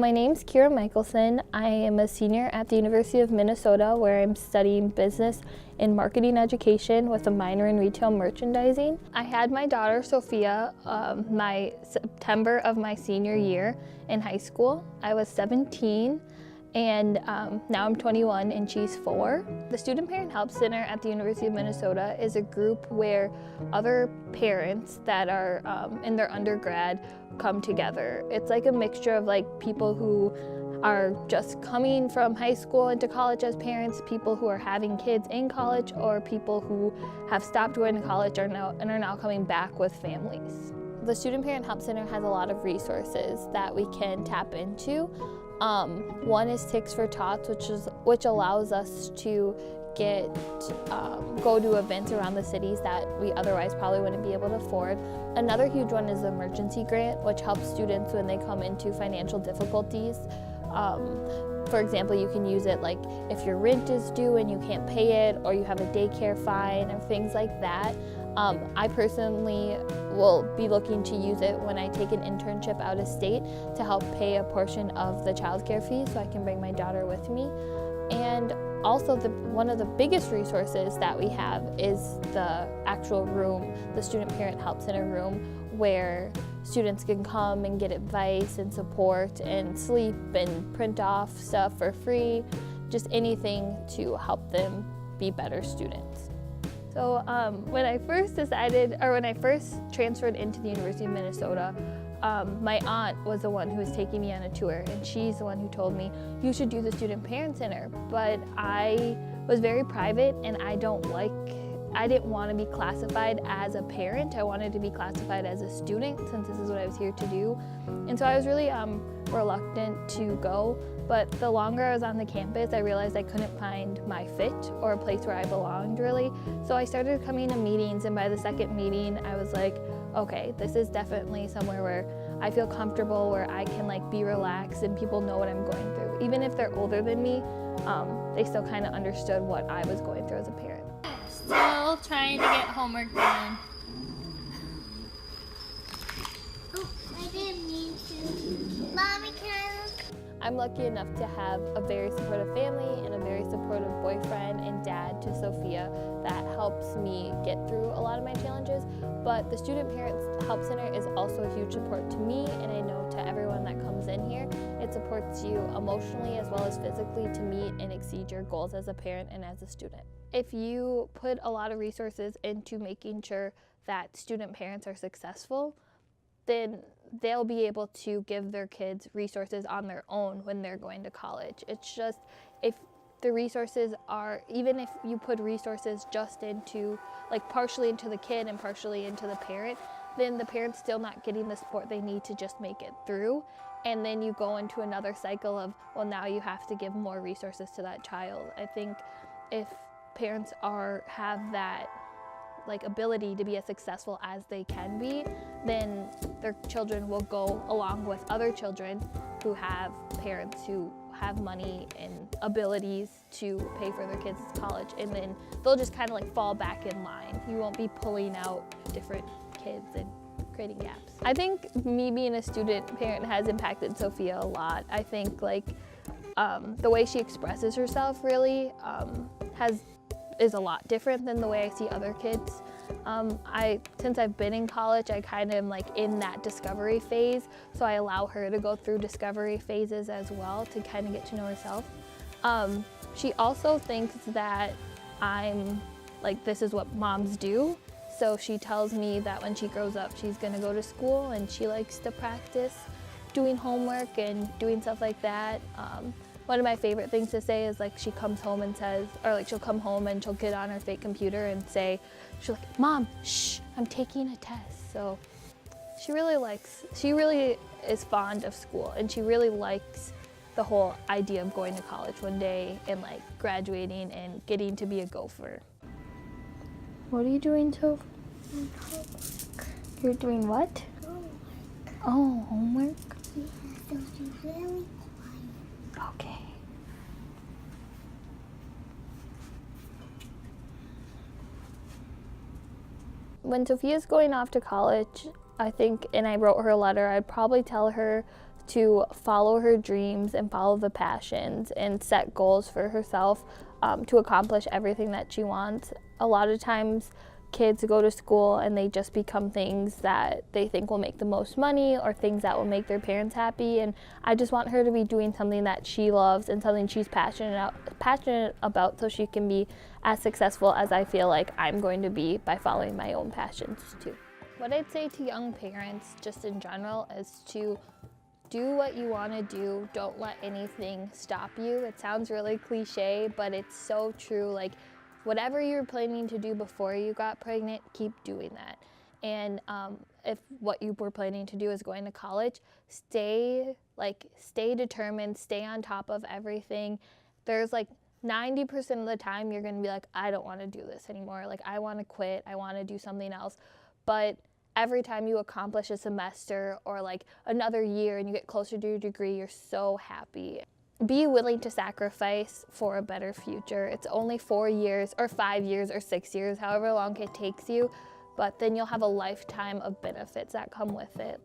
my name's Kira Michelson. I am a senior at the University of Minnesota, where I'm studying business and marketing education with a minor in retail merchandising. I had my daughter Sophia my September of my senior year in high school. I was 17 and now I'm 21 and she's 4. The Student Parent Help Center at the University of Minnesota is a group where other parents that are in their undergrad come together. It's like a mixture of like people who are just coming from high school into college as parents, people who are having kids in college, or people who have stopped going to college and are now coming back with families. The Student Parent Help Center has a lot of resources that we can tap into. One is Ticks for Tots, which allows us to go to events around the cities that we otherwise probably wouldn't be able to afford. Another huge one is the emergency grant, which helps students when they come into financial difficulties. For example, you can use it like if your rent is due and you can't pay it, or you have a daycare fine or things like that. I personally will be looking to use it when I take an internship out of state to help pay a portion of the childcare fee so I can bring my daughter with me. And also one of the biggest resources that we have is the actual room, the Student Parent Help Center room, where students can come and get advice and support and sleep and print off stuff for free, just anything to help them be better students. So when I first transferred into the University of Minnesota, my aunt was the one who was taking me on a tour, and she's the one who told me, you should do the Student Parent Center. But I was very private, and I didn't want to be classified as a parent. I wanted to be classified as a student, since this is what I was here to do. And so I was really reluctant to go, but the longer I was on the campus, I realized I couldn't find my fit or a place where I belonged really. So I started coming to meetings, and by the second meeting, I was like, okay, this is definitely somewhere where I feel comfortable, where I can like be relaxed and people know what I'm going through. Even if they're older than me, they still kind of understood what I was going through as a parent. Still trying to get homework done. Oh, I didn't mean to. Mommy, can I look? I'm lucky enough to have a very supportive family and a very supportive boyfriend and dad to Sophia that helps me get through a lot of my challenges. But the Student Parents Help Center is also a huge support to me, and I know to everyone that comes in here. It supports you emotionally as well as physically to meet and exceed your goals as a parent and as a student. If you put a lot of resources into making sure that student parents are successful, then they'll be able to give their kids resources on their own when they're going to college. It's just, if the resources are, even if you put resources just into, like partially into the kid and partially into the parent, then the parent's still not getting the support they need to just make it through. And then you go into another cycle of, well, now you have to give more resources to that child. I think if parents have that ability to be as successful as they can be, then their children will go along with other children who have parents who have money and abilities to pay for their kids' college, and then they'll just kind of fall back in line. You won't be pulling out different kids and creating gaps. I think me being a student parent has impacted Sophia a lot. I think the way she expresses herself really is a lot different than the way I see other kids. Since I've been in college, I kind of am in that discovery phase, so I allow her to go through discovery phases as well to kind of get to know herself. She also thinks that I'm this is what moms do, so she tells me that when she grows up, she's gonna go to school and she likes to practice doing homework and doing stuff like that. One of my favorite things to say is she comes home and says, or she'll come home and she'll get on her fake computer and say, she's like, Mom, shh, I'm taking a test. So she really is fond of school, and she really likes the whole idea of going to college one day and graduating and getting to be a gopher. What are you doing, Toph? Homework. You're doing what? Homework. Oh, homework? Yeah, so she's really quiet. Okay. When Sophia's going off to college, I think, and I wrote her a letter, I'd probably tell her to follow her dreams and follow the passions and set goals for herself to accomplish everything that she wants. A lot of times kids go to school and they just become things that they think will make the most money or things that will make their parents happy, and I just want her to be doing something that she loves and something she's passionate about so she can be as successful as I feel like I'm going to be by following my own passions too. What I'd say to young parents just in general is to do what you want to do. Don't let anything stop you. It sounds really cliche, but it's so true. Like, whatever you were planning to do before you got pregnant, keep doing that. And if what you were planning to do is going to college, stay determined, stay on top of everything. There's like 90% of the time you're going to be like, I don't want to do this anymore. Like, I want to quit. I want to do something else. But every time you accomplish a semester or like another year and you get closer to your degree, you're so happy. Be willing to sacrifice for a better future. It's only 4 years or 5 years or 6 years, however long it takes you, but then you'll have a lifetime of benefits that come with it.